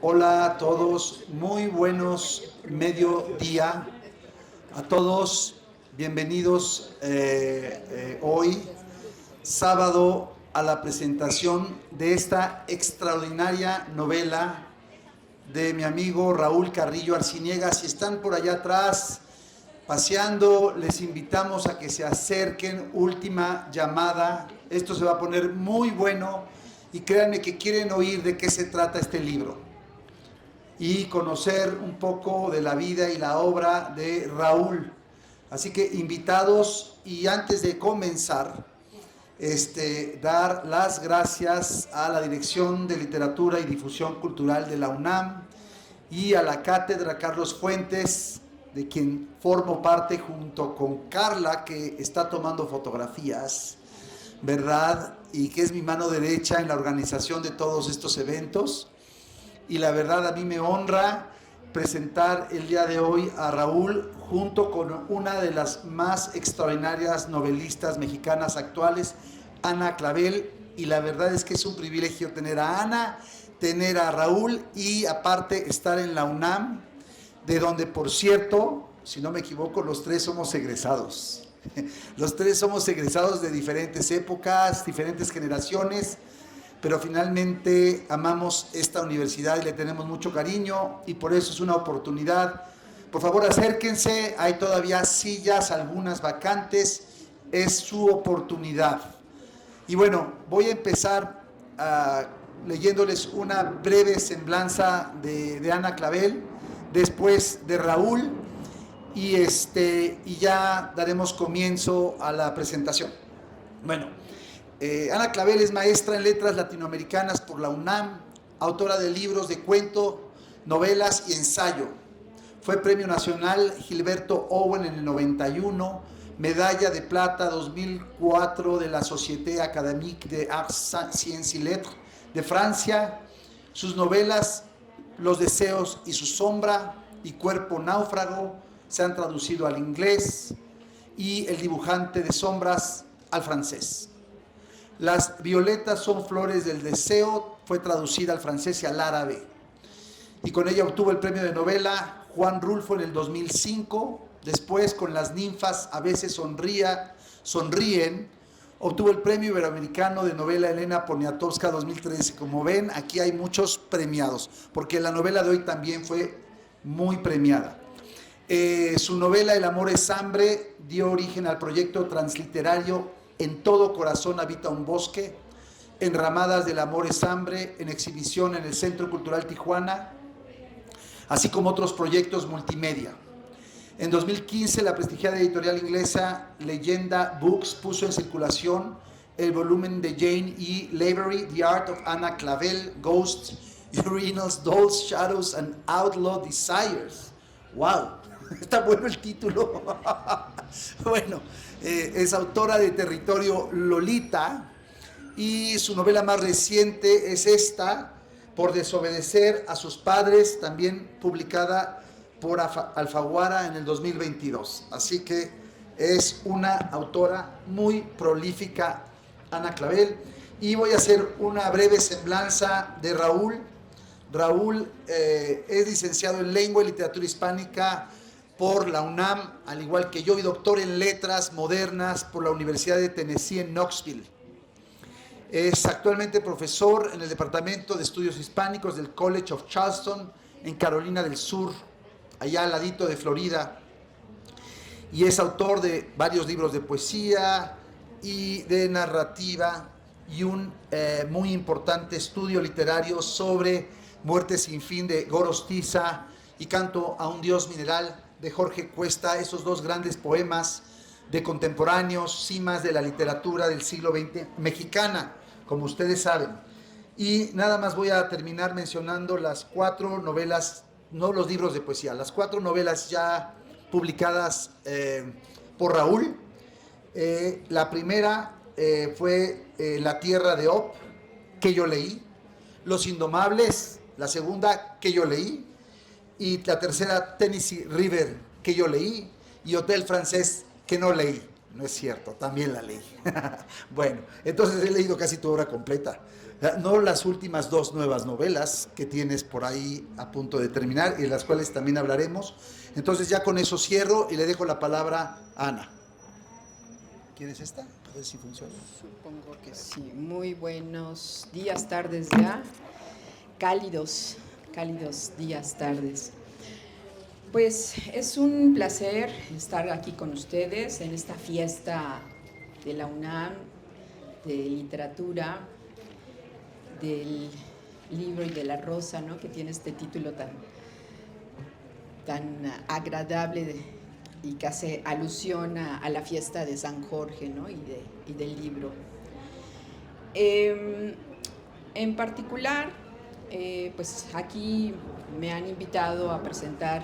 Hola a todos, muy buenos mediodía a todos, bienvenidos hoy, sábado, a la presentación de esta extraordinaria novela de mi amigo Raúl Carrillo Arciniega. Si están por allá atrás paseando, les invitamos a que se acerquen. Última llamada, esto se va a poner muy bueno y créanme que quieren oír de qué se trata este libro y conocer un poco de la vida y la obra de Raúl. Así que invitados, y antes de comenzar, dar las gracias a la Dirección de Literatura y Difusión Cultural de la UNAM y a la Cátedra Carlos Fuentes, de quien formo parte junto con Carla, que está tomando fotografías, ¿verdad? Y que es mi mano derecha en la organización de todos estos eventos. Y la verdad, a mí me honra presentar el día de hoy a Raúl junto con una de las más extraordinarias novelistas mexicanas actuales, Ana Clavel. Y la verdad es que es un privilegio tener a Ana, tener a Raúl y aparte estar en la UNAM, de donde, por cierto, si no me equivoco, los tres somos egresados. Los tres somos egresados de diferentes épocas, diferentes generaciones, pero finalmente amamos esta universidad y le tenemos mucho cariño, y por eso es una oportunidad. Por favor, acérquense, hay todavía sillas, algunas vacantes, es su oportunidad. Y bueno, voy a empezar leyéndoles una breve semblanza de Ana Clavel, después de Raúl, y ya daremos comienzo a la presentación. Bueno, Ana Clavel es maestra en letras latinoamericanas por la UNAM, autora de libros de cuento, novelas y ensayo. Fue Premio Nacional Gilberto Owen en el 91, Medalla de Plata 2004 de la Société Académique des Arts, Sciences et Lettres de Francia. Sus novelas Los deseos y su sombra y Cuerpo náufrago se han traducido al inglés, y El dibujante de sombras al francés. Las violetas son flores del deseo fue traducida al francés y al árabe, y con ella obtuvo el premio de novela Juan Rulfo en el 2005. Después, con Las ninfas a veces sonríen, obtuvo el premio iberoamericano de novela Elena Poniatowska 2013. Como ven, aquí hay muchos premiados, porque la novela de hoy también fue muy premiada. Su novela El amor es hambre dio origen al proyecto transliterario En todo corazón habita un bosque, Enramadas del amor es hambre, en exhibición en el Centro Cultural Tijuana, así como otros proyectos multimedia. En 2015, la prestigiada editorial inglesa Leyenda Books puso en circulación el volumen de Jane E. Lavery, The Art of Ana Clavel, Ghosts, Urinals, Dolls, Shadows and Outlaw Desires. ¡Wow! Está bueno el título. Bueno, es autora de Territorio Lolita, y su novela más reciente es esta, Por desobedecer a sus padres, también publicada por Alfaguara en el 2022. Así que es una autora muy prolífica, Ana Clavel. Y voy a hacer una breve semblanza de Raúl. Raúl es licenciado en Lengua y Literatura Hispánica por la UNAM, al igual que yo, y doctor en Letras Modernas por la Universidad de Tennessee en Knoxville. Es actualmente profesor en el Departamento de Estudios Hispánicos del College of Charleston en Carolina del Sur, allá al ladito de Florida, y es autor de varios libros de poesía y de narrativa, y un muy importante estudio literario sobre Muerte sin fin de Gorostiza y Canto a un Dios mineral de Jorge Cuesta, esos dos grandes poemas de contemporáneos, cimas de la literatura del siglo XX mexicana, como ustedes saben. Y nada más voy a terminar mencionando las 4 novelas, no los libros de poesía, las 4 novelas ya publicadas por Raúl. La primera fue La Tierra de Op, que yo leí. Los Indomables, la segunda, que yo leí. Y la tercera, Tennessee River, que yo leí. Y Hotel Francés, que no leí. No es cierto, también la leí. Bueno, entonces he leído casi tu obra completa. No las últimas dos nuevas novelas que tienes por ahí a punto de terminar y de las cuales también hablaremos. Entonces ya con eso cierro y le dejo la palabra a Ana. ¿Quieres esta? A ver si funciona. Supongo que sí. Muy buenos días, tardes ya. Cálidos días, tardes. Pues es un placer estar aquí con ustedes en esta fiesta de la UNAM, de literatura, del libro y de la rosa, ¿no? Que tiene este título tan agradable y que hace alusión a la fiesta de San Jorge, ¿no? y del libro. En particular, pues aquí me han invitado a presentar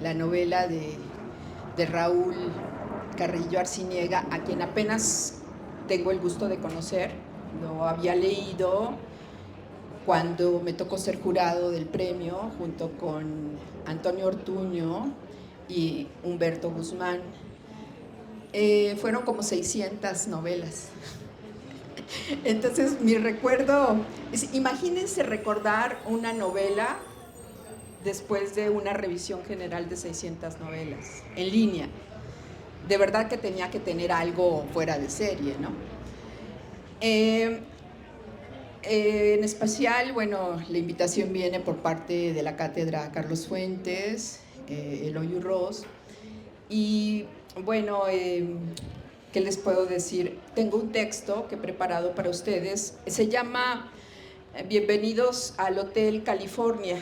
la novela de Raúl Carrillo Arciniega, a quien apenas tengo el gusto de conocer. Lo había leído cuando me tocó ser jurado del premio junto con Antonio Ortuño y Humberto Guzmán. Fueron como 600 novelas. Entonces mi recuerdo es, imagínense recordar una novela después de una revisión general de 600 novelas en línea. De verdad que tenía que tener algo fuera de serie, ¿no? En especial, bueno, la invitación viene por parte de la Cátedra Carlos Fuentes, Eloy Urroz, y bueno, ¿qué les puedo decir? Tengo un texto que he preparado para ustedes, se llama Bienvenidos al Hotel California,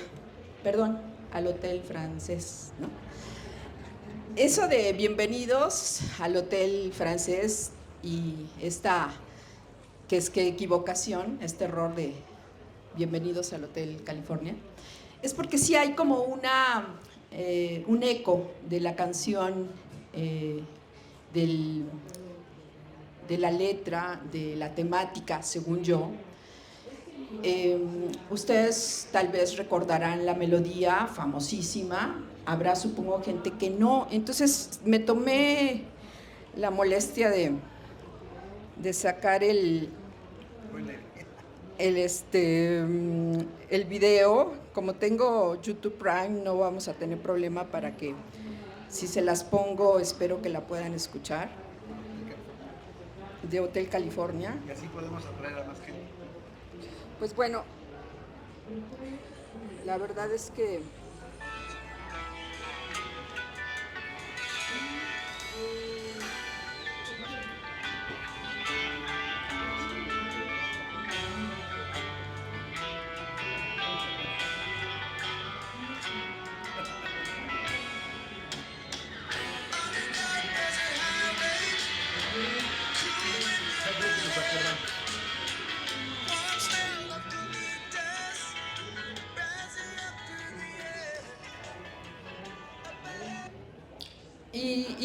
perdón, al Hotel Francés, ¿no? Eso de bienvenidos al Hotel Francés y esta, que es que equivocación, este error de bienvenidos al Hotel California, es porque sí hay como un eco de la canción, de la letra, de la temática, según yo. Ustedes tal vez recordarán la melodía famosísima, habrá supongo gente que no, entonces me tomé la molestia de sacar el video. Como tengo YouTube Prime, no vamos a tener problema para que, si se las pongo, espero que la puedan escuchar, de Hotel California. Y así podemos atraer a más gente. Pues bueno, la verdad es que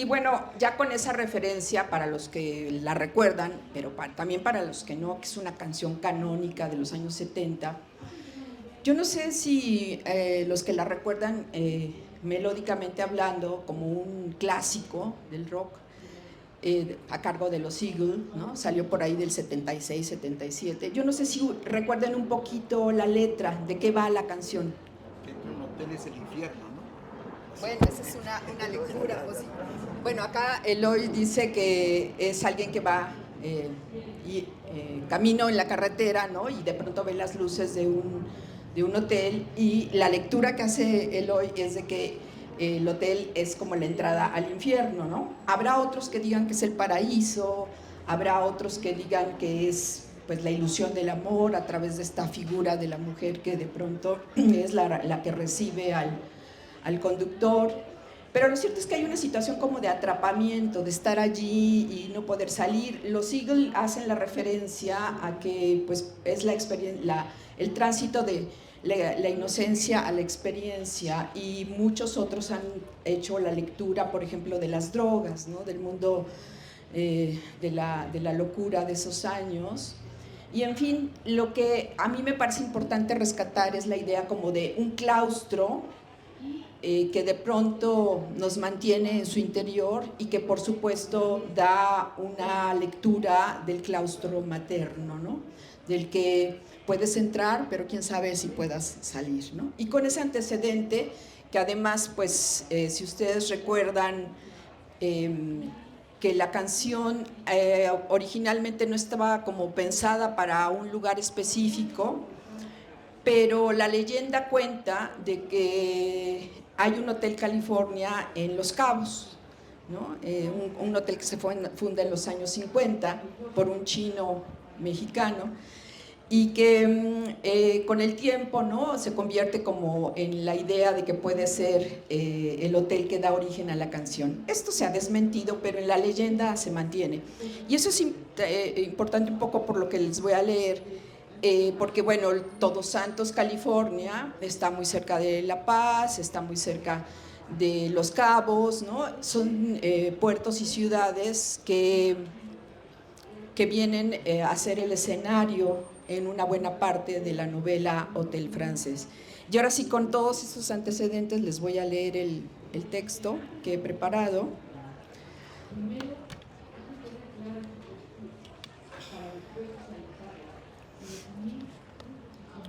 Y bueno, ya con esa referencia, para los que la recuerdan, pero también para los que no, que es una canción canónica de los años 70, yo no sé si los que la recuerdan melódicamente hablando, como un clásico del rock, a cargo de los Eagles, ¿no? Salió por ahí del 76, 77. Yo no sé si recuerden un poquito la letra, de qué va la canción. Que un hotel es el infierno, ¿no? Bueno, esa es una lectura. Pues, bueno, acá Eloy dice que es alguien que va camino en la carretera, ¿no? Y de pronto ve las luces de un hotel, y la lectura que hace Eloy es de que el hotel es como la entrada al infierno, ¿no? Habrá otros que digan que es el paraíso, habrá otros que digan que es pues la ilusión del amor a través de esta figura de la mujer que de pronto es la que recibe al conductor. Pero lo cierto es que hay una situación como de atrapamiento, de estar allí y no poder salir. Los Eagles hacen la referencia a que pues, es el tránsito de la inocencia a la experiencia, y muchos otros han hecho la lectura, por ejemplo, de las drogas, ¿no? Del mundo de la locura de esos años. Y en fin, lo que a mí me parece importante rescatar es la idea como de un claustro que de pronto nos mantiene en su interior y que por supuesto da una lectura del claustro materno, ¿no? del que puedes entrar, pero quién sabe si puedas salir, ¿no? Y con ese antecedente, que además, pues, si ustedes recuerdan, que la canción originalmente no estaba como pensada para un lugar específico, pero la leyenda cuenta de que hay un Hotel California en Los Cabos, ¿no? Un hotel que se funda en los años 50 por un chino mexicano, y que con el tiempo, ¿no?, se convierte como en la idea de que puede ser el hotel que da origen a la canción. Esto se ha desmentido, pero en la leyenda se mantiene. Y eso es importante un poco por lo que les voy a leer, porque bueno, Todos Santos, California, está muy cerca de La Paz, está muy cerca de Los Cabos, ¿no? Son puertos y ciudades que vienen a ser el escenario en una buena parte de la novela Hotel Francés. Y ahora sí, con todos esos antecedentes, les voy a leer el texto que he preparado.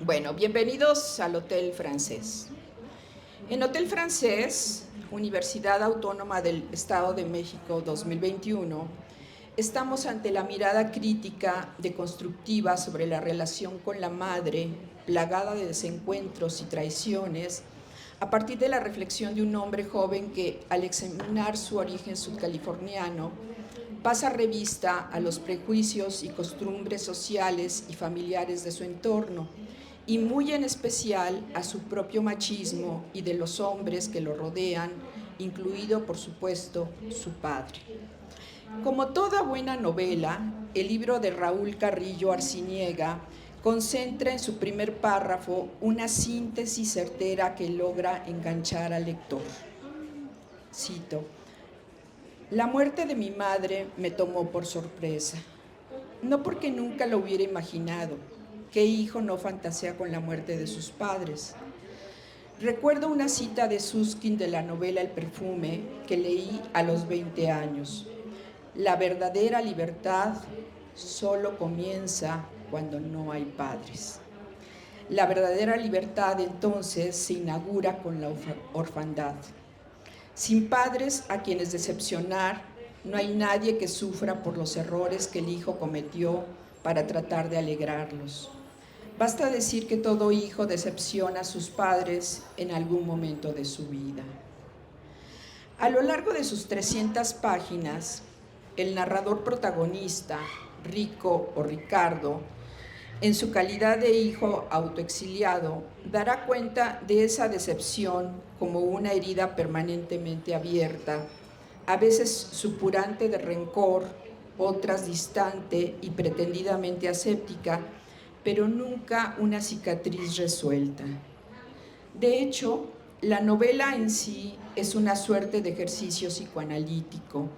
Bueno, bienvenidos al Hotel Francés. En Hotel Francés, Universidad Autónoma del Estado de México 2021, estamos ante la mirada crítica deconstructiva sobre la relación con la madre, plagada de desencuentros y traiciones, a partir de la reflexión de un hombre joven que, al examinar su origen sudcaliforniano, pasa revista a los prejuicios y costumbres sociales y familiares de su entorno, y muy en especial a su propio machismo y de los hombres que lo rodean, incluido, por supuesto, su padre. Como toda buena novela, el libro de Raúl Carrillo Arciniega concentra en su primer párrafo una síntesis certera que logra enganchar al lector. Cito: la muerte de mi madre me tomó por sorpresa, no porque nunca lo hubiera imaginado. ¿Qué hijo no fantasea con la muerte de sus padres? Recuerdo una cita de Susskind de la novela El perfume que leí a los 20 años. La verdadera libertad solo comienza cuando no hay padres. La verdadera libertad entonces se inaugura con la orfandad. Sin padres a quienes decepcionar, no hay nadie que sufra por los errores que el hijo cometió para tratar de alegrarlos. Basta decir que todo hijo decepciona a sus padres en algún momento de su vida. A lo largo de sus 300 páginas, el narrador protagonista, Rico o Ricardo, en su calidad de hijo autoexiliado, dará cuenta de esa decepción como una herida permanentemente abierta, a veces supurante de rencor, otras distante y pretendidamente aséptica, pero nunca una cicatriz resuelta. De hecho, la novela en sí es una suerte de ejercicio psicoanalítico,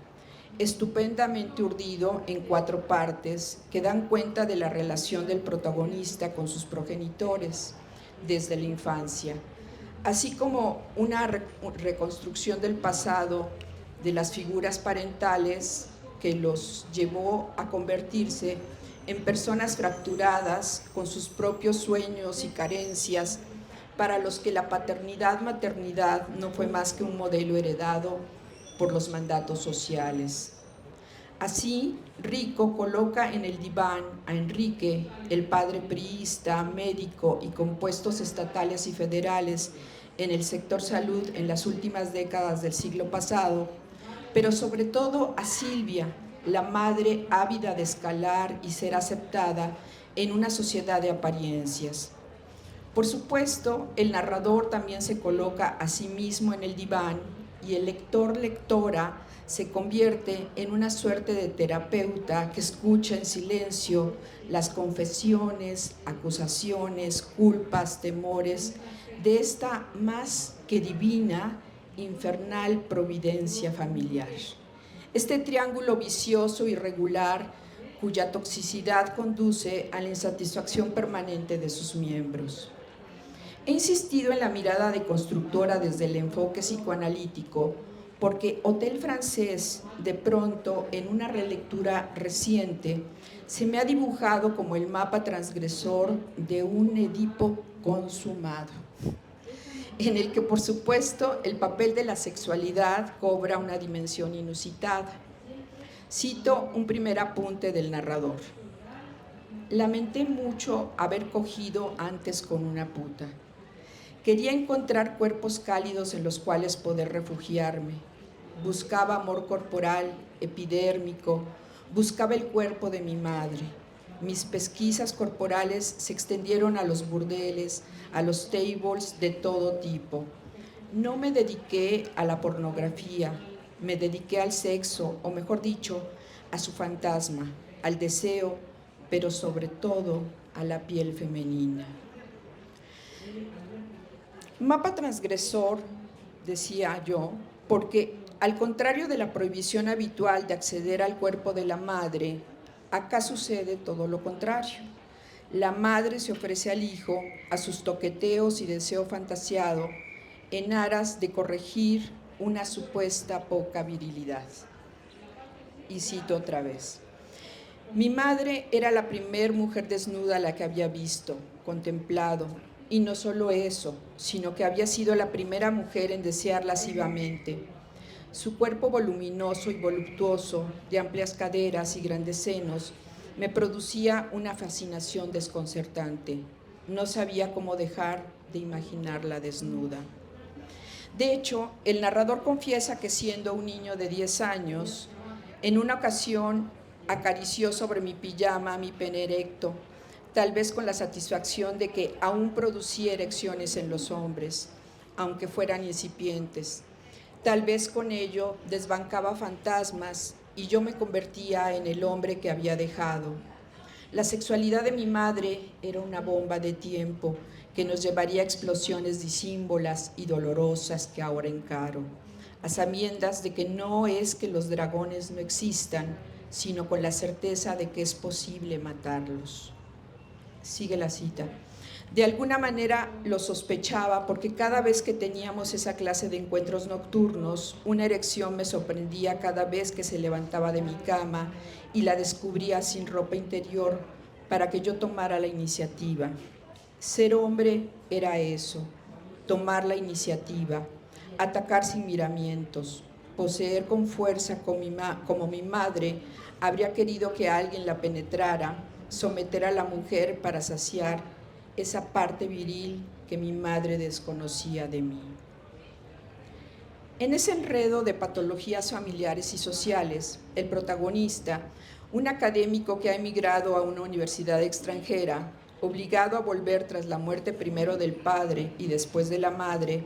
estupendamente urdido en 4 partes que dan cuenta de la relación del protagonista con sus progenitores desde la infancia, así como una reconstrucción del pasado de las figuras parentales que los llevó a convertirse en personas fracturadas con sus propios sueños y carencias, para los que la paternidad-maternidad no fue más que un modelo heredado por los mandatos sociales. Así, Rico coloca en el diván a Enrique, el padre priista, médico y con puestos estatales y federales en el sector salud en las últimas décadas del siglo pasado, pero sobre todo a Silvia, la madre ávida de escalar y ser aceptada en una sociedad de apariencias. Por supuesto, el narrador también se coloca a sí mismo en el diván y el lector-lectora se convierte en una suerte de terapeuta que escucha en silencio las confesiones, acusaciones, culpas, temores de esta más que divina, infernal providencia familiar. Este triángulo vicioso y irregular, cuya toxicidad conduce a la insatisfacción permanente de sus miembros. He insistido en la mirada deconstructora desde el enfoque psicoanalítico porque Hotel Francés, de pronto, en una relectura reciente, se me ha dibujado como el mapa transgresor de un Edipo consumado, en el que, por supuesto, el papel de la sexualidad cobra una dimensión inusitada. Cito un primer apunte del narrador. Lamenté mucho haber cogido antes con una puta. Quería encontrar cuerpos cálidos en los cuales poder refugiarme. Buscaba amor corporal, epidérmico, buscaba el cuerpo de mi madre. Mis pesquisas corporales se extendieron a los burdeles, a los tables de todo tipo. No me dediqué a la pornografía, me dediqué al sexo, o mejor dicho, a su fantasma, al deseo, pero sobre todo a la piel femenina. Mapa transgresor, decía yo, porque al contrario de la prohibición habitual de acceder al cuerpo de la madre, acá sucede todo lo contrario. La madre se ofrece al hijo a sus toqueteos y deseo fantaseado en aras de corregir una supuesta poca virilidad. Y cito otra vez. Mi madre era la primer mujer desnuda a la que había visto, contemplado, y no solo eso, sino que había sido la primera mujer en desear lascivamente. Su cuerpo voluminoso y voluptuoso, de amplias caderas y grandes senos, me producía una fascinación desconcertante. No sabía cómo dejar de imaginarla desnuda. De hecho, el narrador confiesa que siendo un niño de 10 años, en una ocasión acarició sobre mi pijama mi pene erecto, tal vez con la satisfacción de que aún producía erecciones en los hombres, aunque fueran incipientes. Tal vez con ello desbancaba fantasmas y yo me convertía en el hombre que había dejado. La sexualidad de mi madre era una bomba de tiempo que nos llevaría a explosiones disímbolas y dolorosas que ahora encaro, a sabiendas de que no es que los dragones no existan, sino con la certeza de que es posible matarlos. Sigue la cita. De alguna manera lo sospechaba porque cada vez que teníamos esa clase de encuentros nocturnos, una erección me sorprendía cada vez que se levantaba de mi cama y la descubría sin ropa interior para que yo tomara la iniciativa. Ser hombre era eso, tomar la iniciativa, atacar sin miramientos, poseer con fuerza como mi madre habría querido que alguien la penetrara, someter a la mujer para saciar esa parte viril que mi madre desconocía de mí. En ese enredo de patologías familiares y sociales, el protagonista, un académico que ha emigrado a una universidad extranjera, obligado a volver tras la muerte primero del padre y después de la madre,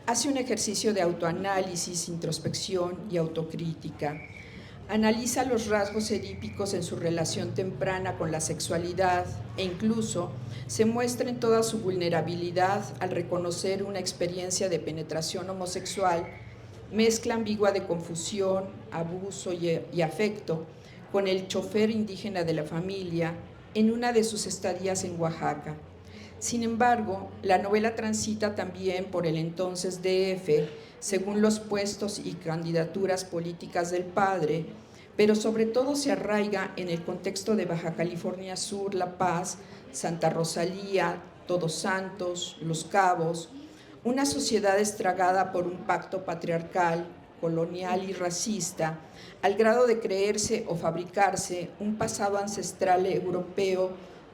hace un ejercicio de autoanálisis, introspección y autocrítica. Analiza los rasgos edípicos en su relación temprana con la sexualidad e incluso se muestra en toda su vulnerabilidad al reconocer una experiencia de penetración homosexual, mezcla ambigua de confusión, abuso y afecto con el chofer indígena de la familia en una de sus estadías en Oaxaca. Sin embargo, la novela transita también por el entonces DF, según los puestos y candidaturas políticas del padre, pero sobre todo se arraiga en el contexto de Baja California Sur, La Paz, Santa Rosalía, Todos Santos, Los Cabos, una sociedad estragada por un pacto patriarcal, colonial y racista, al grado de creerse o fabricarse un pasado ancestral europeo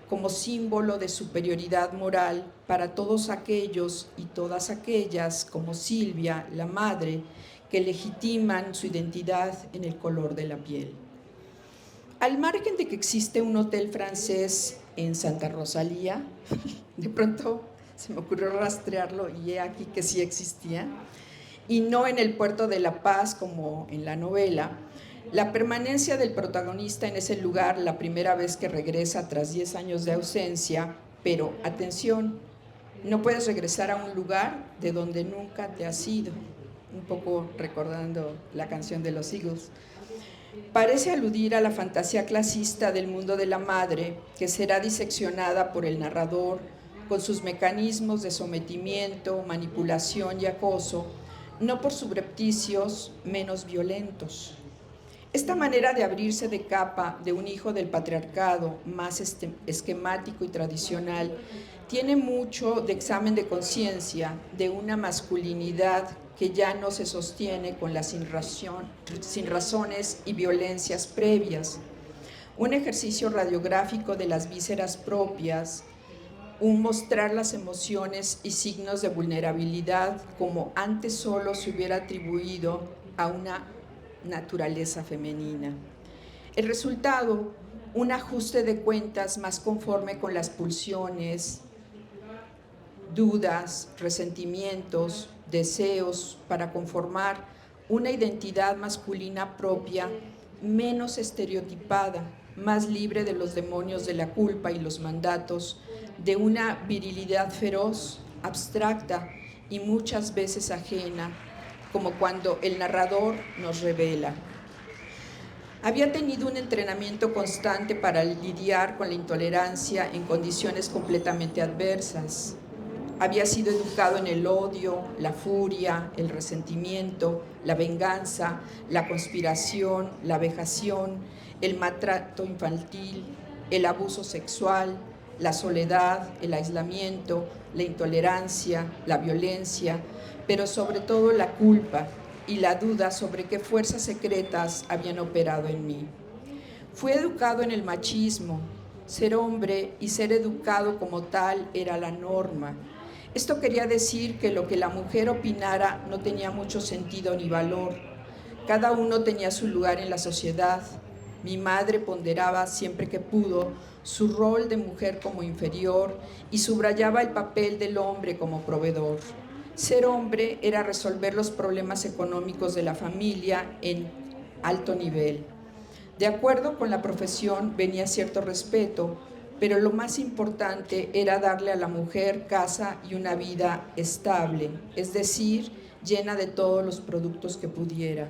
como símbolo de superioridad moral para todos aquellos y todas aquellas, como Silvia, la madre, que legitiman su identidad en el color de la piel. Al margen de que existe un hotel francés en Santa Rosalía, de pronto se me ocurrió rastrearlo y he aquí que sí existía, y no en el puerto de La Paz como en la novela, la permanencia del protagonista en ese lugar la primera vez que regresa tras 10 años de ausencia, pero atención, no puedes regresar a un lugar de donde nunca te has ido, un poco recordando la canción de los Eagles. Parece aludir a la fantasía clasista del mundo de la madre, que será diseccionada por el narrador con sus mecanismos de sometimiento, manipulación y acoso, no por subrepticios menos violentos. Esta manera de abrirse de capa de un hijo del patriarcado más esquemático y tradicional tiene mucho de examen de conciencia de una masculinidad que ya no se sostiene con las sin razones y violencias previas. Un ejercicio radiográfico de las vísceras propias, un mostrar las emociones y signos de vulnerabilidad como antes solo se hubiera atribuido a una naturaleza femenina. El resultado, un ajuste de cuentas más conforme con las pulsiones, dudas, resentimientos, deseos para conformar una identidad masculina propia, menos estereotipada, más libre de los demonios de la culpa y los mandatos, de una virilidad feroz, abstracta y muchas veces ajena, como cuando el narrador nos revela. Había tenido un entrenamiento constante para lidiar con la intolerancia en condiciones completamente adversas. Había sido educado en el odio, la furia, el resentimiento, la venganza, la conspiración, la vejación, el maltrato infantil, el abuso sexual, la soledad, el aislamiento, la intolerancia, la violencia, pero sobre todo la culpa y la duda sobre qué fuerzas secretas habían operado en mí. Fui educado en el machismo. Ser hombre y ser educado como tal era la norma. Esto quería decir que lo que la mujer opinara no tenía mucho sentido ni valor. Cada uno tenía su lugar en la sociedad. Mi madre ponderaba siempre que pudo su rol de mujer como inferior y subrayaba el papel del hombre como proveedor. Ser hombre era resolver los problemas económicos de la familia en alto nivel. De acuerdo con la profesión venía cierto respeto, pero lo más importante era darle a la mujer casa y una vida estable, es decir, llena de todos los productos que pudiera.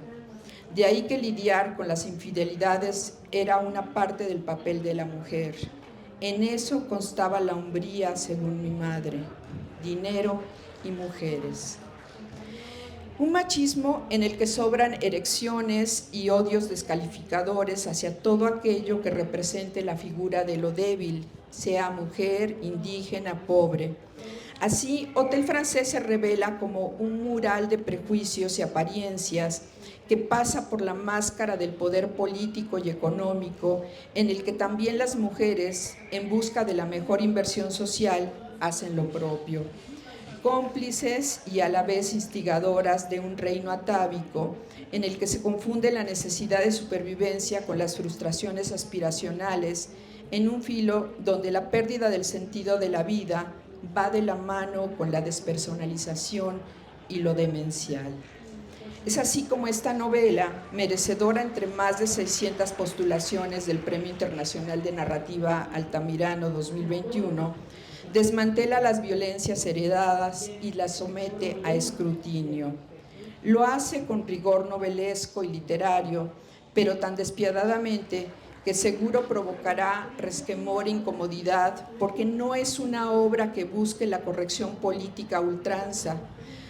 De ahí que lidiar con las infidelidades era una parte del papel de la mujer. En eso constaba la hombría, según mi madre, dinero y mujeres. Un machismo en el que sobran erecciones y odios descalificadores hacia todo aquello que represente la figura de lo débil, sea mujer, indígena, pobre. Así, Hotel Francés se revela como un mural de prejuicios y apariencias que pasa por la máscara del poder político y económico, en el que también las mujeres, en busca de la mejor inversión social, hacen lo propio. Cómplices y a la vez instigadoras de un reino atávico en el que se confunde la necesidad de supervivencia con las frustraciones aspiracionales, en un filo donde la pérdida del sentido de la vida va de la mano con la despersonalización y lo demencial. Es así como esta novela, merecedora entre más de 600 postulaciones del Premio Internacional de Narrativa Altamirano 2021, desmantela las violencias heredadas y las somete a escrutinio. Lo hace con rigor novelesco y literario, pero tan despiadadamente que seguro provocará resquemor e incomodidad, porque no es una obra que busque la corrección política a ultranza,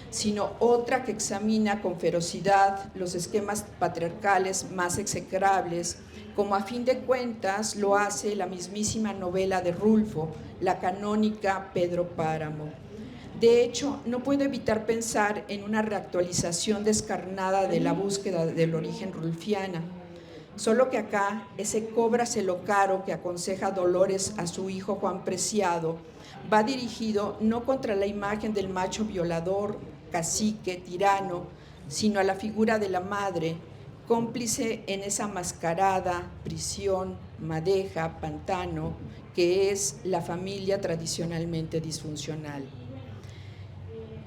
sino otra que examina con ferocidad los esquemas patriarcales más execrables, como a fin de cuentas lo hace la mismísima novela de Rulfo, la canónica Pedro Páramo. De hecho, no puedo evitar pensar en una reactualización descarnada de la búsqueda del origen rulfiana, solo que acá ese cóbraselo caro que aconseja Dolores a su hijo Juan Preciado va dirigido no contra la imagen del macho violador, cacique, tirano, sino a la figura de la madre, cómplice en esa mascarada, prisión, madeja, pantano, que es la familia tradicionalmente disfuncional.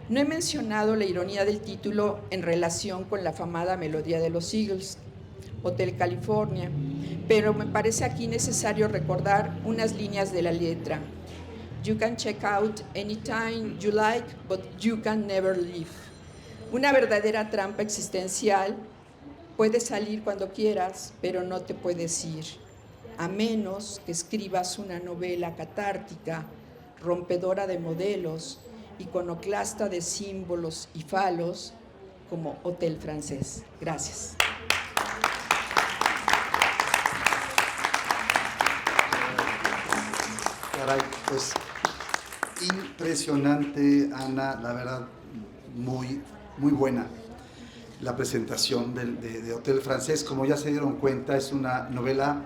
No he mencionado la ironía del título en relación con la afamada melodía de los Eagles, Hotel California, pero me parece aquí necesario recordar unas líneas de la letra. You can check out anytime you like, but you can never leave. Una verdadera trampa existencial. Puedes salir cuando quieras, pero no te puedes ir, a menos que escribas una novela catártica, rompedora de modelos, iconoclasta de símbolos y falos, como Hotel Francés. Gracias. Caray, pues impresionante, Ana, la verdad, muy buena la presentación de Hotel Francés. Como ya se dieron cuenta, es una novela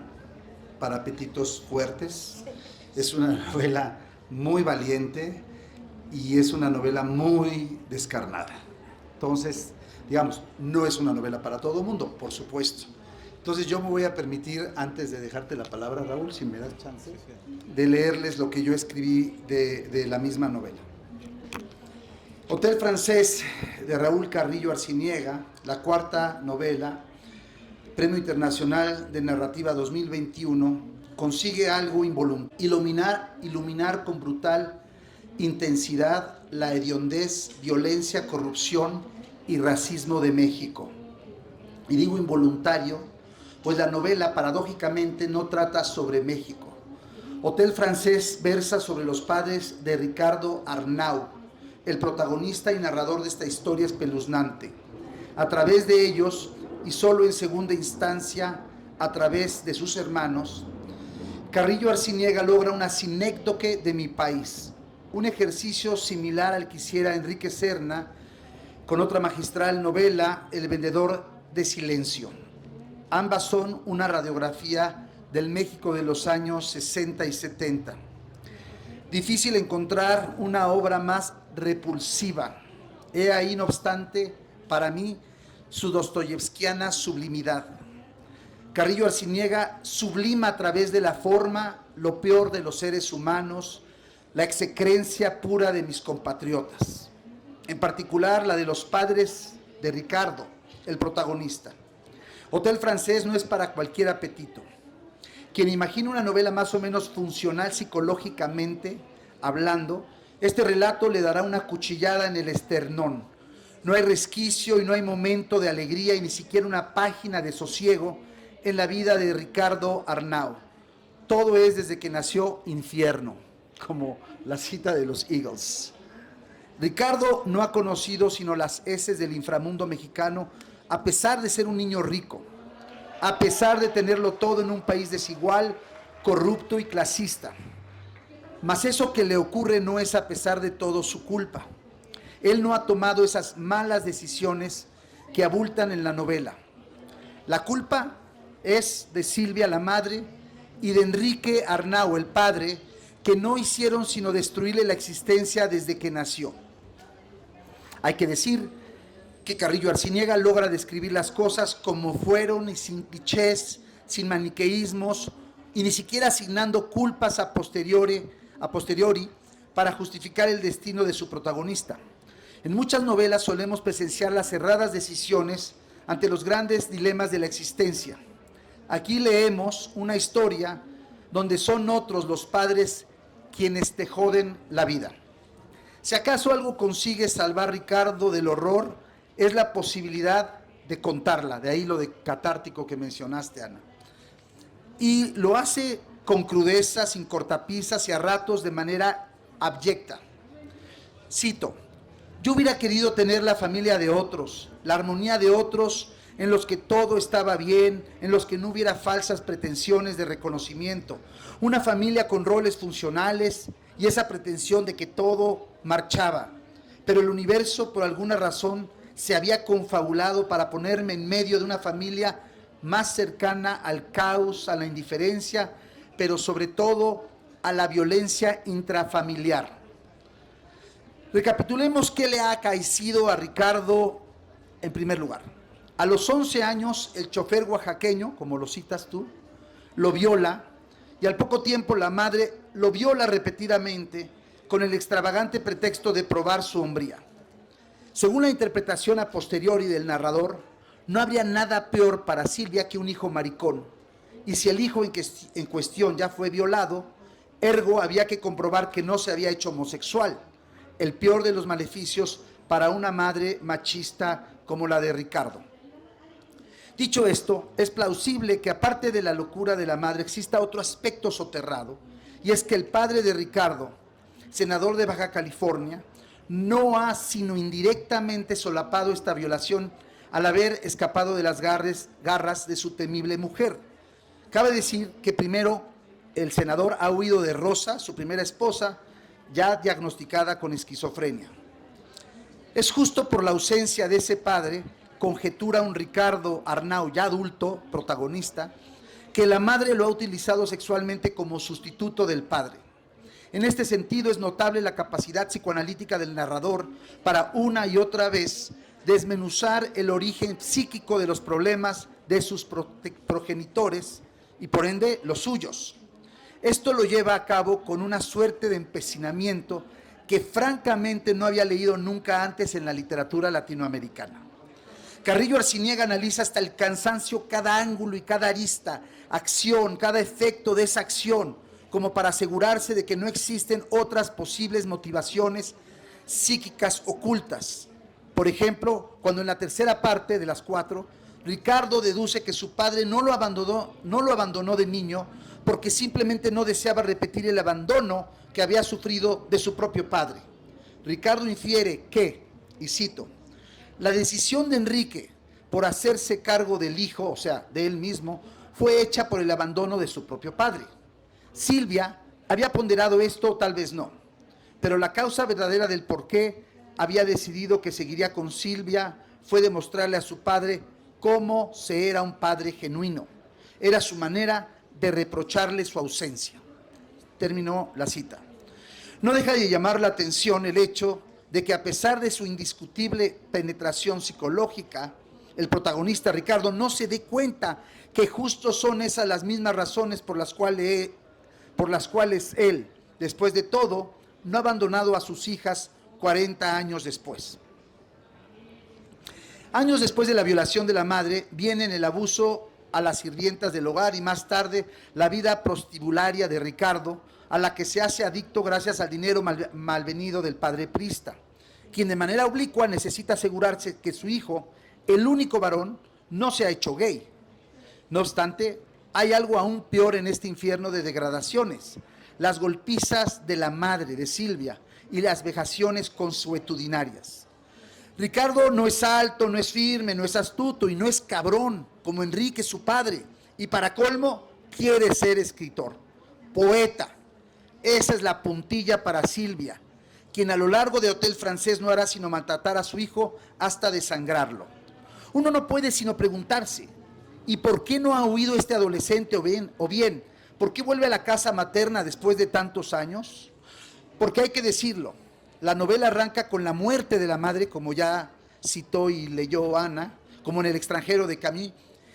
para apetitos fuertes, es una novela muy valiente y es una novela muy descarnada. Entonces, digamos, no es una novela para todo el mundo, por supuesto. Entonces yo me voy a permitir, antes de dejarte la palabra, Raúl, si me das chance, de leerles lo que yo escribí de la misma novela. Hotel Francés, de Raúl Carrillo Arciniega, la cuarta novela, Premio Internacional de Narrativa 2021, consigue algo involuntario, iluminar con brutal intensidad la hediondez, violencia, corrupción y racismo de México. Y digo involuntario, pues la novela paradójicamente no trata sobre México. Hotel Francés versa sobre los padres de Ricardo Arnau, el protagonista y narrador de esta historia espeluznante. A través de ellos, y solo en segunda instancia a través de sus hermanos, Carrillo Arciniega logra una sinécdoque de mi país, un ejercicio similar al que hiciera Enrique Serna con otra magistral novela, El vendedor de silencio. Ambas son una radiografía del México de los años 60 y 70. Difícil encontrar una obra más repulsiva. He ahí, no obstante, para mí, su dostoyevskiana sublimidad. Carrillo Arciniega sublima a través de la forma lo peor de los seres humanos, la execrencia pura de mis compatriotas, en particular la de los padres de Ricardo, el protagonista. Hotel Francés no es para cualquier apetito. Quien imagina una novela más o menos funcional psicológicamente hablando, este relato le dará una cuchillada en el esternón. No hay resquicio y no hay momento de alegría y ni siquiera una página de sosiego en la vida de Ricardo Arnau. Todo es desde que nació infierno, como la cita de los Eagles. Ricardo no ha conocido sino las heces del inframundo mexicano, a pesar de ser un niño rico, a pesar de tenerlo todo en un país desigual, corrupto y clasista. Mas eso que le ocurre no es a pesar de todo su culpa. Él no ha tomado esas malas decisiones que abultan en la novela. La culpa es de Silvia, la madre, y de Enrique Arnau, el padre, que no hicieron sino destruirle la existencia desde que nació. Hay que decir que Carrillo Arciniega logra describir las cosas como fueron y sin clichés, sin maniqueísmos y ni siquiera asignando culpas a posteriori para justificar el destino de su protagonista. En muchas novelas solemos presenciar las erradas decisiones ante los grandes dilemas de la existencia. Aquí leemos una historia donde son otros los padres quienes te joden la vida. Si acaso algo consigue salvar Ricardo del horror, es la posibilidad de contarla, de ahí lo de catártico que mencionaste, Ana. Y lo hace con crudeza, sin cortapisas y a ratos de manera abyecta. Cito: yo hubiera querido tener la familia de otros, la armonía de otros, en los que todo estaba bien, en los que no hubiera falsas pretensiones de reconocimiento, una familia con roles funcionales y esa pretensión de que todo marchaba. Pero el universo, por alguna razón, se había confabulado para ponerme en medio de una familia más cercana al caos, a la indiferencia, pero sobre todo a la violencia intrafamiliar. Recapitulemos qué le ha acaecido a Ricardo en primer lugar. A los 11 años, el chofer oaxaqueño, como lo citas tú, lo viola, y al poco tiempo la madre lo viola repetidamente con el extravagante pretexto de probar su hombría. Según la interpretación a posteriori del narrador, no habría nada peor para Silvia que un hijo maricón, y si el hijo en cuestión ya fue violado, ergo había que comprobar que no se había hecho homosexual, el peor de los maleficios para una madre machista como la de Ricardo. Dicho esto, es plausible que aparte de la locura de la madre exista otro aspecto soterrado, y es que el padre de Ricardo, senador de Baja California, no ha sino indirectamente solapado esta violación al haber escapado de las garras de su temible mujer. Cabe decir que primero el senador ha huido de Rosa, su primera esposa, ya diagnosticada con esquizofrenia. Es justo por la ausencia de ese padre, conjetura un Ricardo Arnau, ya adulto, protagonista, que la madre lo ha utilizado sexualmente como sustituto del padre. En este sentido es notable la capacidad psicoanalítica del narrador para una y otra vez desmenuzar el origen psíquico de los problemas de sus progenitores y por ende los suyos. Esto lo lleva a cabo con una suerte de empecinamiento que francamente no había leído nunca antes en la literatura latinoamericana. Carrillo Arciniega analiza hasta el cansancio cada ángulo y cada arista, acción, cada efecto de esa acción, como para asegurarse de que no existen otras posibles motivaciones psíquicas ocultas. Por ejemplo, cuando en la tercera parte de las 4, Ricardo deduce que su padre no lo abandonó de niño porque simplemente no deseaba repetir el abandono que había sufrido de su propio padre. Ricardo infiere que, y cito, la decisión de Enrique por hacerse cargo del hijo, o sea, de él mismo, fue hecha por el abandono de su propio padre. Silvia había ponderado esto o tal vez no, pero la causa verdadera del por qué había decidido que seguiría con Silvia fue demostrarle a su padre cómo se era un padre genuino. Era su manera de reprocharle su ausencia. Terminó la cita. No deja de llamar la atención el hecho de que a pesar de su indiscutible penetración psicológica, el protagonista Ricardo no se dé cuenta que justo son esas las mismas razones por las cuales él, después de todo, no ha abandonado a sus hijas 40 años después. Años después de la violación de la madre, vienen el abuso a las sirvientas del hogar y más tarde la vida prostibularia de Ricardo, a la que se hace adicto gracias al dinero malvenido del padre Prista, quien de manera oblicua necesita asegurarse que su hijo, el único varón, no se ha hecho gay. No obstante, hay algo aún peor en este infierno de degradaciones: las golpizas de la madre de Silvia y las vejaciones consuetudinarias. Ricardo no es alto, no es firme, no es astuto y no es cabrón como Enrique, su padre. Y para colmo, quiere ser escritor, poeta. Esa es la puntilla para Silvia, quien a lo largo de Hotel Francés no hará sino maltratar a su hijo hasta desangrarlo. Uno no puede sino preguntarse, ¿y por qué no ha huido este adolescente? O bien, ¿por qué vuelve a la casa materna después de tantos años? Porque hay que decirlo, la novela arranca con la muerte de la madre, como ya citó y leyó Ana, como en El extranjero de Camus,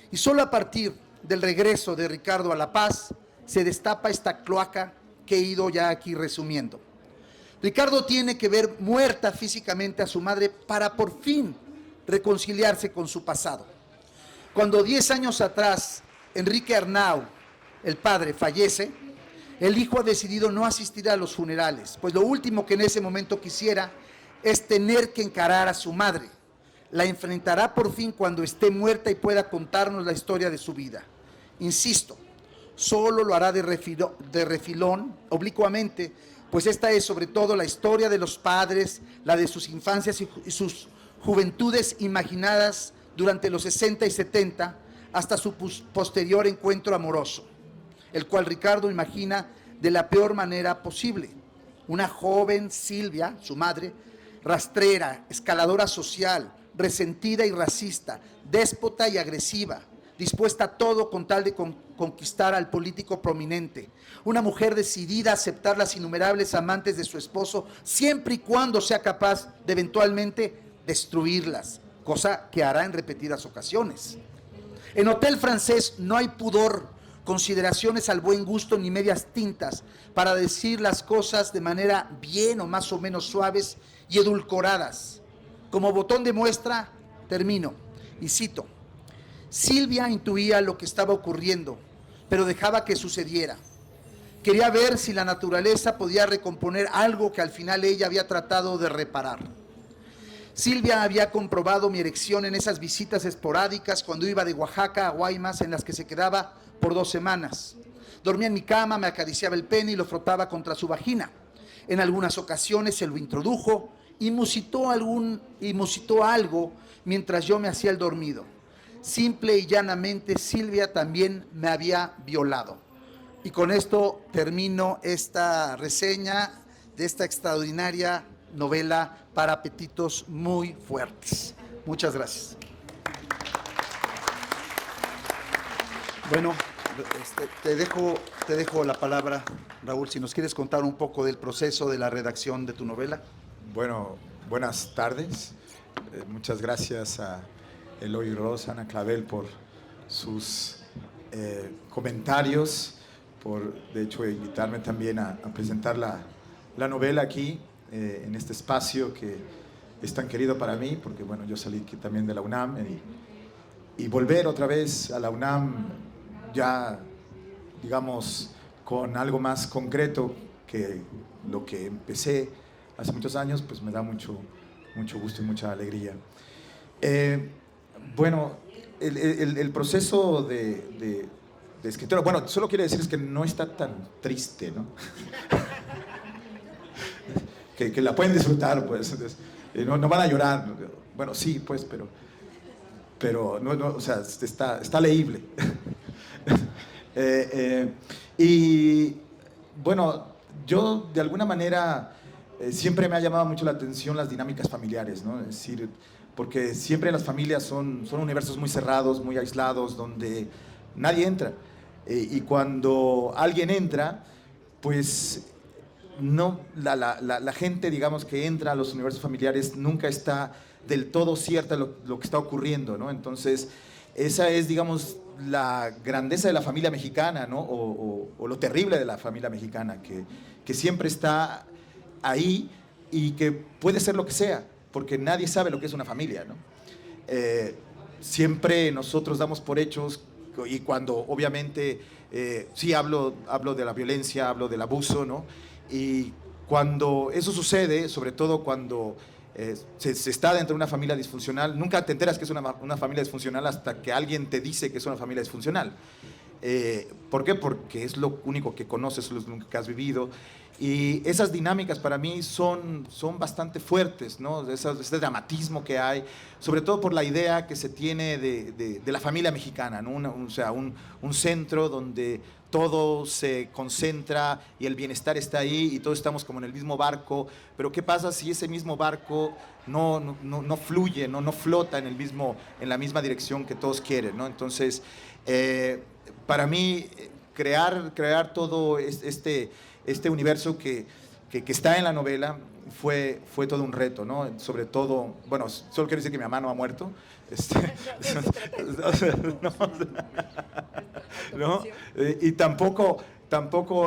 y solo a partir del regreso de Ricardo a La Paz se destapa esta cloaca que he ido ya aquí resumiendo. Ricardo tiene que ver muerta físicamente a su madre para por fin reconciliarse con su pasado. Cuando 10 años atrás Enrique Arnau, el padre, fallece, el hijo ha decidido no asistir a los funerales, pues lo último que en ese momento quisiera es tener que encarar a su madre. La enfrentará por fin cuando esté muerta y pueda contarnos la historia de su vida. Insisto, solo lo hará de refilón, oblicuamente, pues esta es sobre todo la historia de los padres, la de sus infancias y sus juventudes imaginadas durante los 60 y 70 hasta su posterior encuentro amoroso, el cual Ricardo imagina de la peor manera posible. Una joven Silvia, su madre, rastrera, escaladora social, resentida y racista, déspota y agresiva, dispuesta a todo con tal de conquistar al político prominente. Una mujer decidida a aceptar las innumerables amantes de su esposo, siempre y cuando sea capaz de eventualmente destruirlas, cosa que hará en repetidas ocasiones. En Hotel Francés no hay pudor, consideraciones al buen gusto ni medias tintas para decir las cosas de manera bien o más o menos suaves y edulcoradas. Como botón de muestra, termino y cito: Silvia intuía lo que estaba ocurriendo, pero dejaba que sucediera. Quería ver si la naturaleza podía recomponer algo que al final ella había tratado de reparar. Silvia había comprobado mi erección en esas visitas esporádicas cuando iba de Oaxaca a Guaymas, en las que se quedaba por 2 semanas. Dormía en mi cama, me acariciaba el pene y lo frotaba contra su vagina. En algunas ocasiones se lo introdujo y musitó algo mientras yo me hacía el dormido. Simple y llanamente, Silvia también me había violado. Y con esto termino esta reseña de esta extraordinaria novela para apetitos muy fuertes. Muchas gracias. Bueno, te dejo la palabra, Raúl, si nos quieres contar un poco del proceso de la redacción de tu novela. Bueno, buenas tardes. Muchas gracias a Eloy Rosa, Ana Clavel, por sus comentarios, por de hecho invitarme también a presentar la novela aquí, en este espacio que es tan querido para mí, porque bueno, yo salí aquí también de la UNAM y volver otra vez a la UNAM ya, digamos, con algo más concreto que lo que empecé hace muchos años, pues me da mucho gusto y mucha alegría. Bueno, el proceso de escritura, bueno, solo quiero decirles que no está tan triste, ¿no? que la pueden disfrutar, pues, no van a llorar. Bueno, sí, pues, pero no, o sea, está leíble. Y bueno, yo de alguna manera siempre me ha llamado mucho la atención las dinámicas familiares, ¿no? Es decir, porque siempre las familias son universos muy cerrados, muy aislados, donde nadie entra. Y cuando alguien entra, pues no, la gente, digamos, que entra a los universos familiares nunca está del todo cierta lo que está ocurriendo, ¿no? Entonces, esa es, digamos, la grandeza de la familia mexicana, ¿no? O lo terrible de la familia mexicana, que siempre está ahí y que puede ser lo que sea, porque nadie sabe lo que es una familia, ¿no? Siempre nosotros damos por hechos, y cuando obviamente, sí hablo de la violencia, hablo del abuso, ¿no? Y cuando eso sucede, sobre todo cuando se está dentro de una familia disfuncional, nunca te enteras que es una familia disfuncional hasta que alguien te dice que es una familia disfuncional. ¿Por qué? Porque es lo único que conoces, es lo único que has vivido. Y esas dinámicas para mí son bastante fuertes, ¿no? Ese dramatismo que hay, sobre todo por la idea que se tiene de la familia mexicana, ¿no? O sea, un centro donde todo se concentra y el bienestar está ahí y todos estamos como en el mismo barco. Pero ¿qué pasa si ese mismo barco no fluye, no flota en la misma dirección que todos quieren, ¿no? Entonces, para mí, crear todo este universo que está en la novela fue todo un reto, ¿no? Sobre todo, bueno, solo quiero decir que mi mamá no ha muerto. ¿No? Y tampoco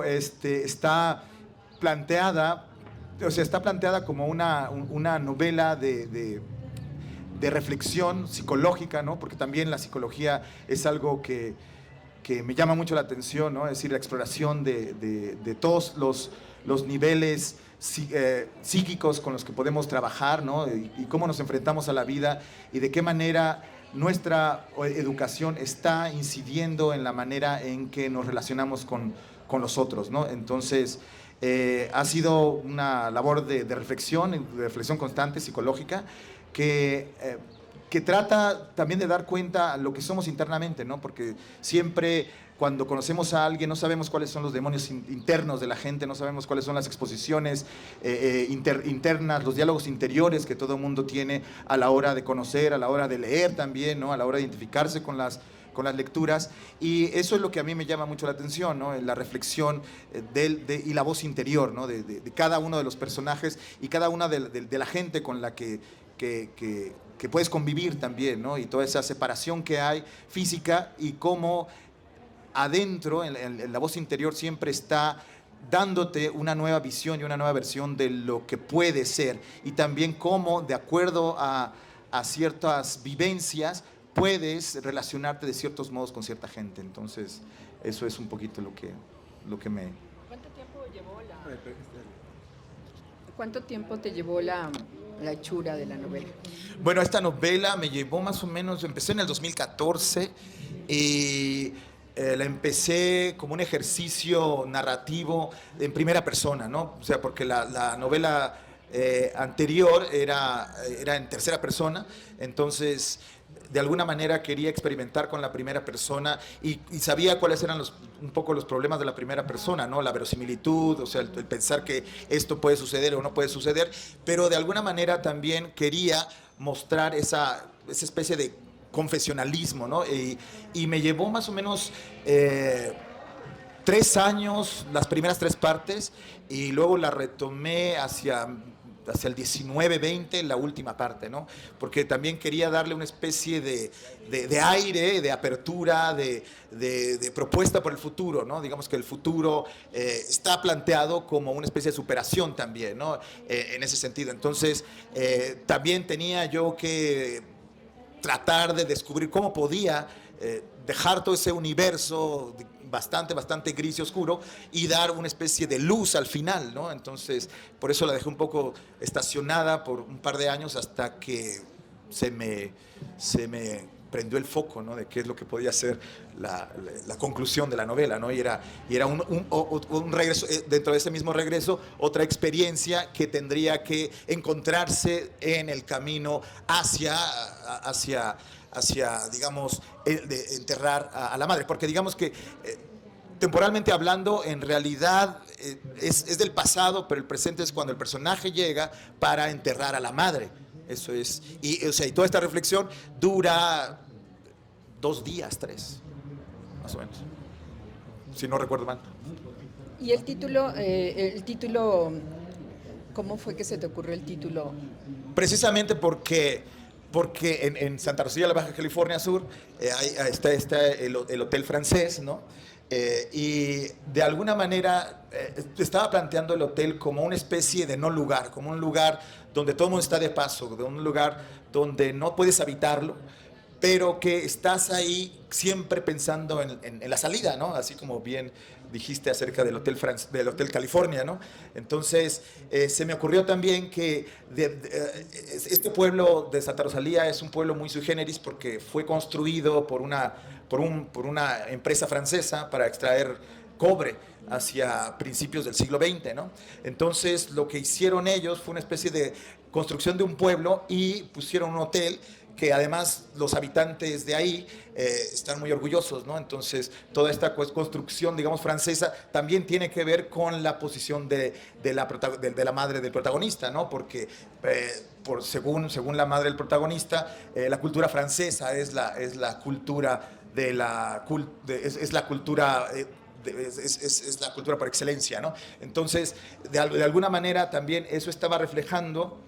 está planteada, o sea, está planteada como una novela de reflexión psicológica, ¿no? Porque también la psicología es algo que me llama mucho la atención, ¿no? Es decir, la exploración de todos los niveles psíquicos con los que podemos trabajar, ¿no? Y cómo nos enfrentamos a la vida y de qué manera nuestra educación está incidiendo en la manera en que nos relacionamos con los otros, ¿no? Entonces, ha sido una labor de reflexión constante, psicológica, que trata también de dar cuenta a lo que somos internamente, ¿no? Porque siempre cuando conocemos a alguien no sabemos cuáles son los demonios internos de la gente, no sabemos cuáles son las exposiciones internas, los diálogos interiores que todo mundo tiene a la hora de conocer, a la hora de leer también, ¿no? A la hora de identificarse con las lecturas, y eso es lo que a mí me llama mucho la atención, ¿no? La reflexión y la voz interior, ¿no? de cada uno de los personajes y cada una de la gente con la que puedes convivir también, ¿no? Y toda esa separación que hay física y cómo adentro, en la voz interior, siempre está dándote una nueva visión y una nueva versión de lo que puede ser, y también cómo, de acuerdo a ciertas vivencias, puedes relacionarte de ciertos modos con cierta gente. Entonces, eso es un poquito lo que me... ¿Cuánto tiempo te llevó la hechura de la novela? Bueno, esta novela me llevó más o menos, empecé en el 2014 y la empecé como un ejercicio narrativo en primera persona, ¿no? O sea, porque la novela anterior era en tercera persona, entonces de alguna manera quería experimentar con la primera persona y sabía cuáles eran un poco los problemas de la primera persona, ¿no? La verosimilitud, o sea, el pensar que esto puede suceder o no puede suceder, pero de alguna manera también quería mostrar esa especie de confesionalismo, ¿no? Y me llevó más o menos 3 años, las primeras 3 partes, y luego la retomé hacia el 19-20, la última parte, ¿no? Porque también quería darle una especie de aire, de apertura, de propuesta por el futuro, ¿no? Digamos que el futuro está planteado como una especie de superación también, ¿no? En ese sentido. Entonces, también tenía yo que tratar de descubrir cómo podía dejar todo ese universo bastante gris y oscuro y dar una especie de luz al final, ¿no? Entonces, por eso la dejé un poco estacionada por un par de años hasta que se me prendió el foco, ¿no? De qué es lo que podía ser la conclusión de la novela, ¿no? Y era un regreso, dentro de ese mismo regreso, otra experiencia que tendría que encontrarse en el camino hacia digamos, de enterrar a la madre, porque digamos que temporalmente hablando, en realidad es del pasado, pero el presente es cuando el personaje llega para enterrar a la madre. Eso es, o sea, y toda esta reflexión dura 2 días, 3, más o menos, si no recuerdo mal. Y el título, ¿cómo fue que se te ocurrió el título? Precisamente porque en Santa Rosa, la Baja California Sur, está el Hotel Francés, ¿no? Y de alguna manera estaba planteando el hotel como una especie de no lugar, como un lugar donde todo el mundo está de paso, de un lugar donde no puedes habitarlo, pero que estás ahí siempre pensando en la salida, ¿no? Así como bien dijiste acerca del Hotel California, ¿no? Entonces, se me ocurrió también que este pueblo de Santa Rosalía es un pueblo muy sui generis porque fue construido por una empresa francesa para extraer cobre hacia principios del siglo XX, ¿no? Entonces, lo que hicieron ellos fue una especie de construcción de un pueblo y pusieron un hotel que además los habitantes de ahí están muy orgullosos, ¿no? Entonces, toda esta construcción, digamos, francesa también tiene que ver con la posición de la madre del protagonista, ¿no? Porque según la madre del protagonista, la cultura francesa es la cultura es la cultura por excelencia, ¿no? Entonces, de alguna manera también eso estaba reflejando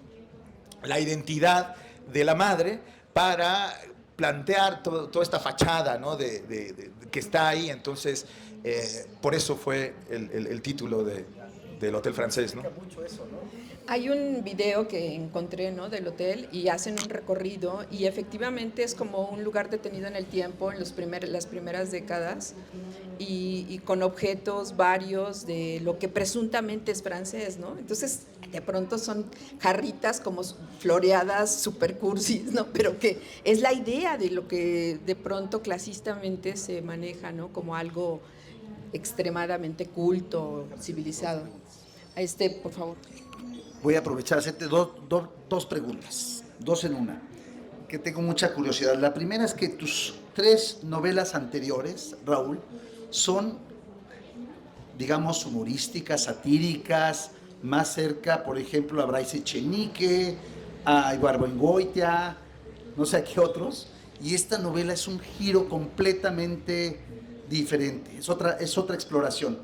la identidad de la madre para plantear toda esta fachada, ¿no? que está ahí. Entonces, por eso fue el título del Hotel Francés, ¿no? Hay un video que encontré, ¿no? Del hotel y hacen un recorrido y efectivamente es como un lugar detenido en el tiempo en las primeras décadas y con objetos varios de lo que presuntamente es francés, ¿no? Entonces, de pronto son jarritas como floreadas, super cursis, ¿no? Pero que es la idea de lo que de pronto clasistamente se maneja, ¿no? Como algo extremadamente culto, civilizado. Por favor. Voy a aprovechar a hacerte dos preguntas, 2 en una, que tengo mucha curiosidad. La primera es que tus 3 novelas anteriores, Raúl, son, digamos, humorísticas, satíricas, más cerca, por ejemplo, a Bryce Echenique, a Ibargüengoitia, no sé a qué otros, y esta novela es un giro completamente diferente, es otra exploración.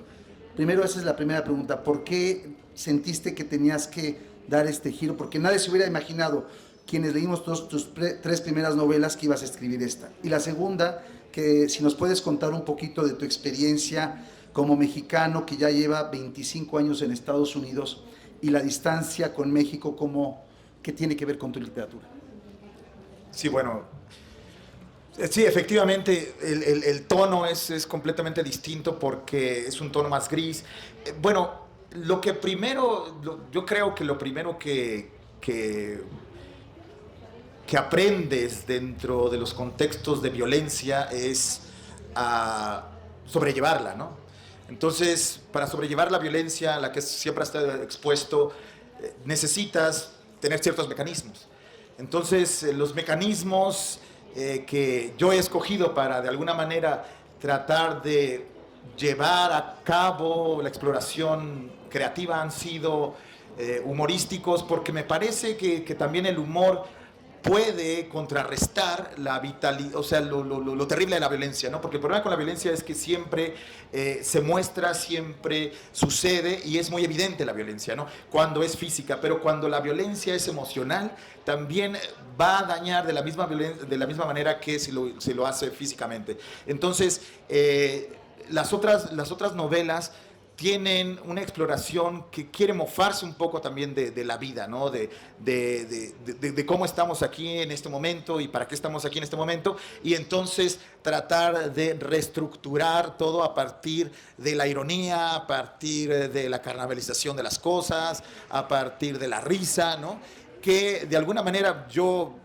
Primero, esa es la primera pregunta, ¿por qué sentiste que tenías que dar este giro? Porque nadie se hubiera imaginado, quienes leímos tus 3 primeras novelas, que ibas a escribir esta. Y la segunda, que si nos puedes contar un poquito de tu experiencia como mexicano que ya lleva 25 años en Estados Unidos y la distancia con México, ¿qué tiene que ver con tu literatura? Sí, bueno, sí, efectivamente el tono es completamente distinto porque es un tono más gris. Bueno, yo creo que lo primero que aprendes dentro de los contextos de violencia es a sobrellevarla, ¿no? Entonces, para sobrellevar la violencia a la que siempre has estado expuesto, necesitas tener ciertos mecanismos. Entonces, los mecanismos que yo he escogido para de alguna manera tratar de llevar a cabo la exploración creativa han sido humorísticos, porque me parece que también el humor puede contrarrestar la vitalidad, o sea, lo terrible de la violencia, ¿no? Porque el problema con la violencia es que siempre se muestra, siempre sucede, y es muy evidente la violencia, ¿no? Cuando es física, pero cuando la violencia es emocional, también va a dañar de la misma manera que si lo hace físicamente. Entonces, las otras novelas tienen una exploración que quiere mofarse un poco también de la vida, ¿no? De cómo estamos aquí en este momento y para qué estamos aquí en este momento, y entonces tratar de reestructurar todo a partir de la ironía, a partir de la carnavalización de las cosas, a partir de la risa, ¿no? Que de alguna manera yo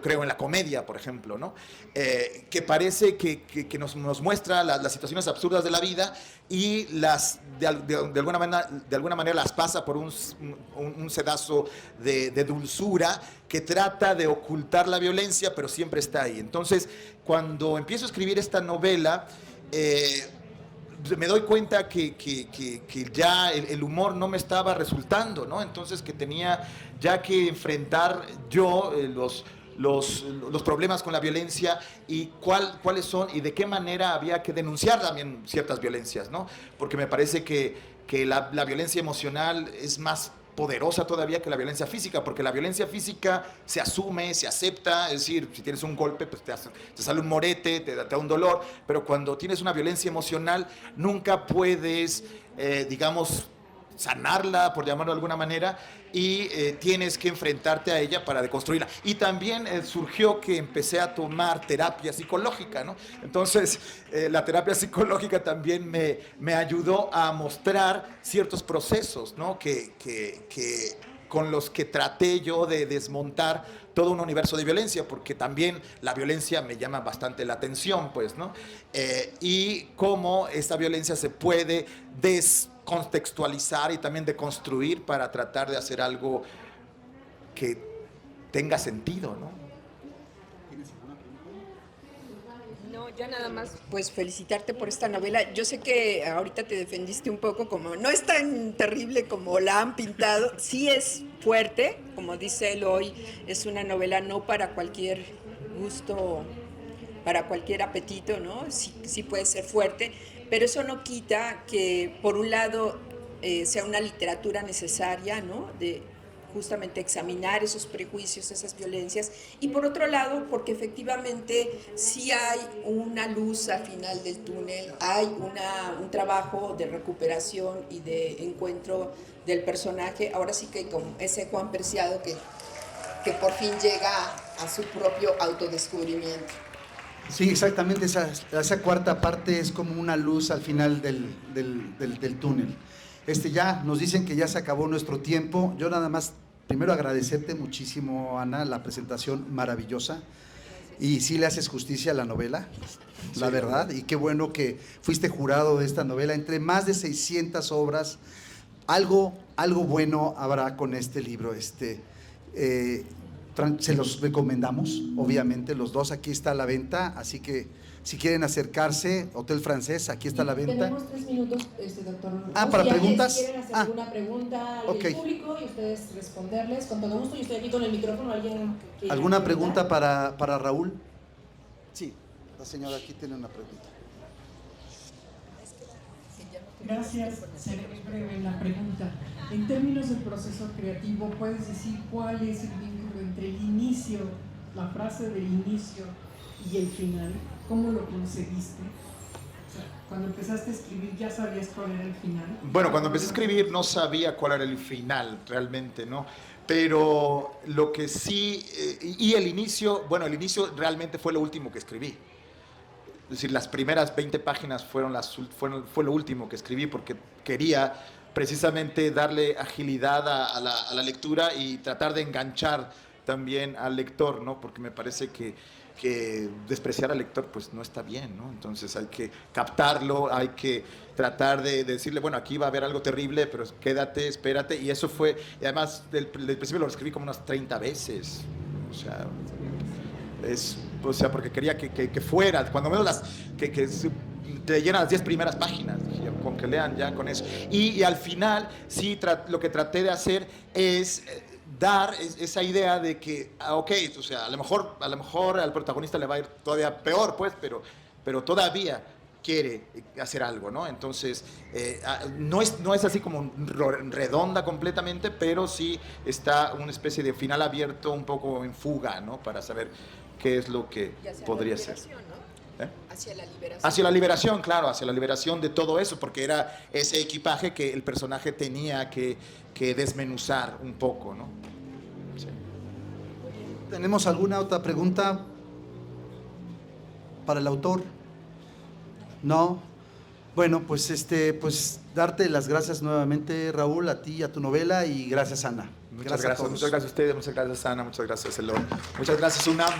creo en la comedia, por ejemplo, ¿no? Que parece que nos muestra las situaciones absurdas de la vida y de alguna manera las pasa por un sedazo de dulzura que trata de ocultar la violencia, pero siempre está ahí. Entonces, cuando empiezo a escribir esta novela, me doy cuenta que ya el humor no me estaba resultando, ¿no? Entonces que tenía ya que enfrentar yo los problemas con la violencia y cuáles son y de qué manera había que denunciar también ciertas violencias, ¿no? Porque me parece que la violencia emocional es más poderosa todavía que la violencia física, porque la violencia física se asume, se acepta, es decir, si tienes un golpe, pues te sale un morete, te da un dolor, pero cuando tienes una violencia emocional, nunca puedes, digamos, sanarla, por llamarlo de alguna manera, y tienes que enfrentarte a ella para deconstruirla. Y también surgió que empecé a tomar terapia psicológica, ¿no? Entonces, la terapia psicológica también me ayudó a mostrar ciertos procesos, ¿no? Con los que traté yo de desmontar todo un universo de violencia, porque también la violencia me llama bastante la atención, pues, ¿no? Y cómo esta violencia se puede descontextualizar y también deconstruir para tratar de hacer algo que tenga sentido, ¿no? No, ya nada más, pues felicitarte por esta novela. Yo sé que ahorita te defendiste un poco, como no es tan terrible como la han pintado, sí es fuerte, como dice él hoy, es una novela no para cualquier gusto, para cualquier apetito, ¿no? Sí puede ser fuerte, pero eso no quita que, por un lado, sea una literatura necesaria, ¿no? De justamente examinar esos prejuicios, esas violencias, y por otro lado, porque efectivamente sí hay una luz al final del túnel, hay un trabajo de recuperación y de encuentro del personaje, ahora sí que como ese Juan Preciado que por fin llega a su propio autodescubrimiento. Sí, exactamente, esa cuarta parte es como una luz al final del túnel. Ya nos dicen que ya se acabó nuestro tiempo. Yo nada más, primero agradecerte muchísimo, Ana, la presentación maravillosa. Y sí le haces justicia a la novela, la verdad. Y qué bueno que fuiste jurado de esta novela. Entre más de 600 obras, algo bueno habrá con este libro. Se los recomendamos, obviamente, los dos. Aquí está a la venta, así que si quieren acercarse, Hotel Francés, aquí está a la venta. Tenemos 3 minutos, doctor. ¿Para preguntas? Si quieren hacer alguna pregunta al público y ustedes responderles, con todo gusto. Yo estoy aquí con el micrófono. ¿Alguna pregunta para Raúl? Sí, la señora aquí tiene una pregunta. Gracias, seré breve en la pregunta. En términos del proceso creativo, ¿puedes decir cuál es el vínculo entre el inicio, la frase del inicio y el final? ¿Cómo lo conseguiste? O sea, cuando empezaste a escribir, ¿ya sabías cuál era el final? Bueno, cuando empecé a escribir no sabía cuál era el final realmente, ¿no? Pero lo que sí, y el inicio realmente fue lo último que escribí. Es decir, las primeras 20 páginas fue lo último que escribí, porque quería precisamente darle agilidad a la lectura y tratar de enganchar también al lector, ¿no? Porque me parece que que despreciar al lector pues no está bien, ¿no? Entonces hay que captarlo, hay que tratar de decirle, bueno, aquí va a haber algo terrible, pero quédate, espérate, y eso fue, y además del principio lo escribí como unas 30 veces, o sea, porque quería que fuera, cuando menos que te leyeran las 10 primeras páginas, con que lean ya con eso. Y al final, sí, lo que traté de hacer es dar esa idea de que, ok, o sea, a lo mejor al protagonista le va a ir todavía peor, pues, pero todavía quiere hacer algo, ¿no? Entonces, no es así como redonda completamente, pero sí está una especie de final abierto, un poco en fuga, ¿no? Para saber qué es lo que podría ser. ¿No? Hacia la liberación. Hacia la liberación, claro, hacia la liberación de todo eso, porque era ese equipaje que el personaje tenía que desmenuzar un poco, ¿no? Sí. ¿Tenemos alguna otra pregunta para el autor? No. Bueno, pues darte las gracias nuevamente, Raúl, a ti y a tu novela, y gracias, Ana. Muchas gracias a ustedes, muchas gracias, Ana, muchas gracias, Eloy. Muchas gracias, UNAM.